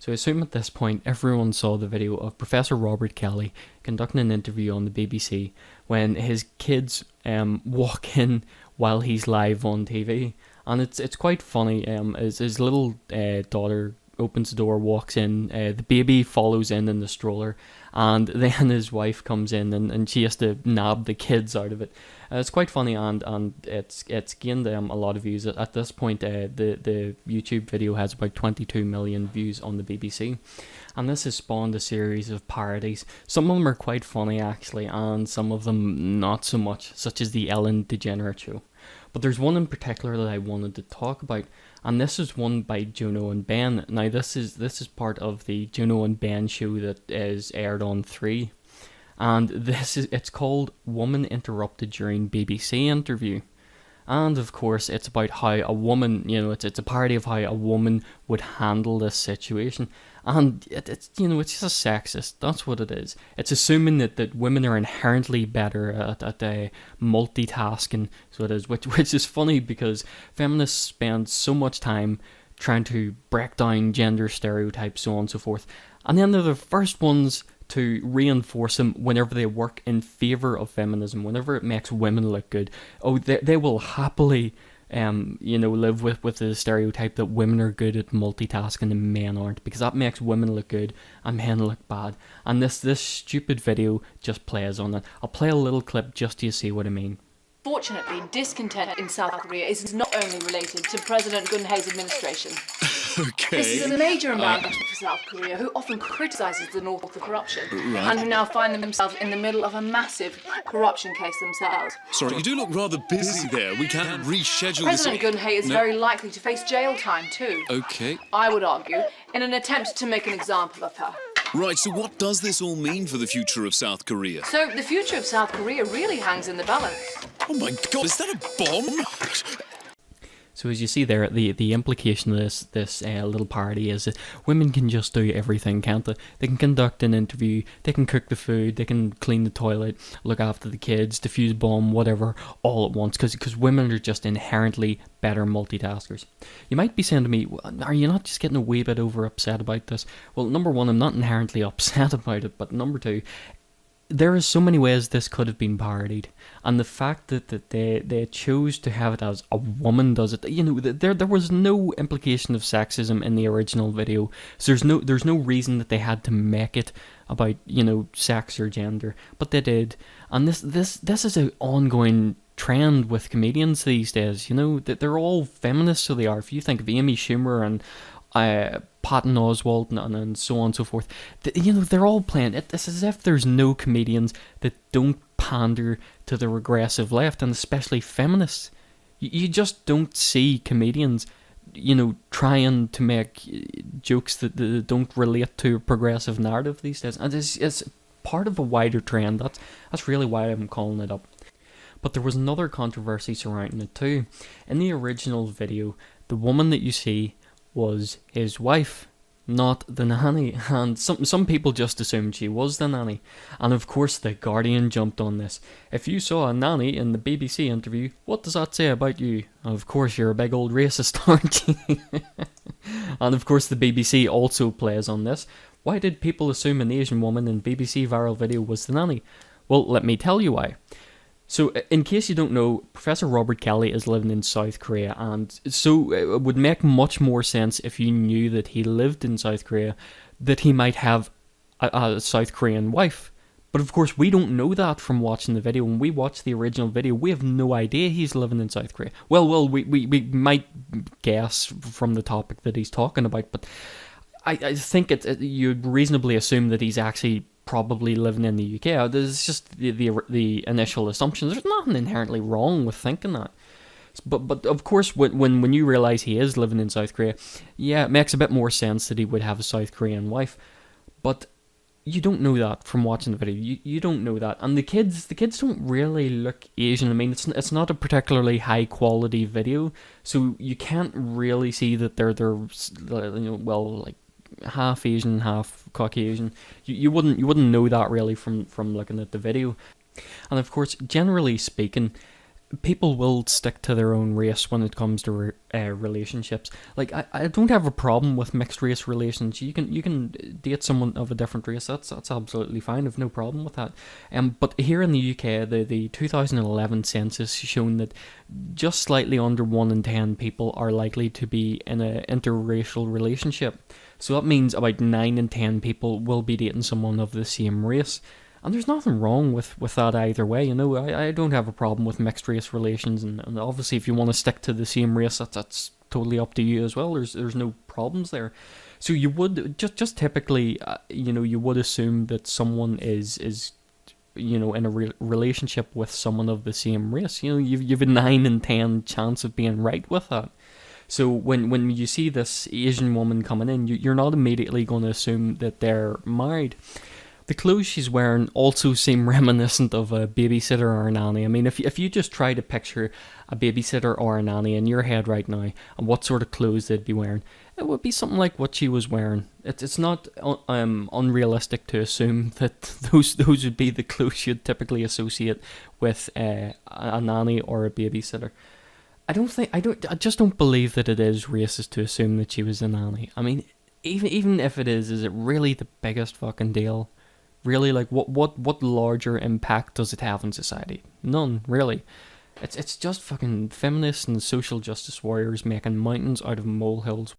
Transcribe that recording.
So I assume at this point everyone saw the video of Professor Robert Kelly conducting an interview on the BBC when his kids walk in while he's live on TV. And it's quite funny. His little daughter opens the door, walks in, the baby follows in the stroller, and then his wife comes in and she has to nab the kids out of it. It's quite funny, and it's gained a lot of views. At this point, the YouTube video has about 22 million views on the BBC, and this has spawned a series of parodies. Some of them are quite funny actually, and some of them not so much, such as the Ellen DeGeneres Show. But there's one in particular that I wanted to talk about, and this is one by Juno and Ben. Now this is part of the Juno and Ben show that is aired on 3, and it's called Woman Interrupted During BBC Interview. And of course, it's about how a woman, it's a parody of how a woman would handle this situation. And it's just sexist. That's what it is. It's assuming that women are inherently better at multitasking. So it is, which is funny because feminists spend so much time trying to break down gender stereotypes, so on and so forth. And then they're the first ones to reinforce them whenever they work in favour of feminism, whenever it makes women look good. Oh, they will happily, live with the stereotype that women are good at multitasking and men aren't, because that makes women look good and men look bad. And this stupid video just plays on that. I'll play a little clip just so you see what I mean. Fortunately, discontent in South Korea is not only related to President Gun-hae's administration. Okay. This is a major embarrassment for South Korea, who often criticises the North for corruption, and who now find themselves in the middle of a massive corruption case themselves. Sorry, you do look rather busy there. We can't reschedule President this. Gun-hae is very likely to face jail time too. Okay. I would argue, in an attempt to make an example of her. Right, so what does this all mean for the future of South Korea? So the future of South Korea really hangs in the balance. Oh my God, is that a bomb? So as you see there, the implication of this little parody is that women can just do everything, can't they? They can conduct an interview, they can cook the food, they can clean the toilet, look after the kids, defuse a bomb, whatever, all at once, because women are just inherently better multitaskers. You might be saying to me, are you not just getting a wee bit over upset about this? Well, number one, I'm not inherently upset about it, but number two, there are so many ways this could have been parodied, and the fact that they chose to have it as a woman does it, there was no implication of sexism in the original video, so there's no reason that they had to make it about sex or gender, but they did. And this is an ongoing trend with comedians these days. That they're all feminists, so they are. If you think of Amy Schumer and Patton Oswalt and so on and so forth, they're all playing it. It's as if there's no comedians that don't pander to the regressive left, and especially feminists. You just don't see comedians, trying to make jokes that don't relate to a progressive narrative these days. And it's part of a wider trend. That's really why I'm calling it up. But there was another controversy surrounding it too. In the original video, the woman that you see was his wife, not the nanny, and some people just assumed she was the nanny. And of course the Guardian jumped on this. If you saw a nanny in the BBC interview, what does that say about you? Of course you're a big old racist, aren't you? And of course the BBC also plays on this. Why did people assume an Asian woman in BBC viral video was the nanny? Well, let me tell you why. So, in case you don't know, Professor Robert Kelly is living in South Korea, and so it would make much more sense if you knew that he lived in South Korea, that he might have a South Korean wife. But of course, we don't know that from watching the video. When we watch the original video, we have no idea he's living in South Korea. Well, we might guess from the topic that he's talking about, but I think you'd reasonably assume that he's actually probably living in the UK. This is just the initial assumption. There's nothing inherently wrong with thinking that. But of course, when you realise he is living in South Korea, yeah, it makes a bit more sense that he would have a South Korean wife. But you don't know that from watching the video. You don't know that. And the kids don't really look Asian. I mean, it's not a particularly high quality video, so you can't really see that they're like half Asian, half Caucasian. You wouldn't know that really from looking at the video. And of course, generally speaking, people will stick to their own race when it comes to relationships. Like I don't have a problem with mixed race relations. You can date someone of a different race. That's absolutely fine. I've no problem with that. But here in the UK, the 2011 census shown that just slightly under 1 in 10 people are likely to be in an interracial relationship. So that means about 9 in 10 people will be dating someone of the same race. And there's nothing wrong with that either way. You know, I don't have a problem with mixed race relations, and obviously if you want to stick to the same race, that's totally up to you as well. There's no problems there. So you would just typically, you would assume that someone is in a relationship with someone of the same race. You know, you've a 9 in 10 chance of being right with that. So when you see this Asian woman coming in, you're not immediately going to assume that they're married. The clothes she's wearing also seem reminiscent of a babysitter or a nanny. I mean, if you just try to picture a babysitter or a nanny in your head right now, and what sort of clothes they'd be wearing, it would be something like what she was wearing. It's not unrealistic to assume that those would be the clothes you'd typically associate with a nanny or a babysitter. I just don't believe that it is racist to assume that she was a nanny. I mean, even if it is it really the biggest fucking deal? Really, like, what larger impact does it have on society? None, really. It's just fucking feminists and social justice warriors making mountains out of molehills.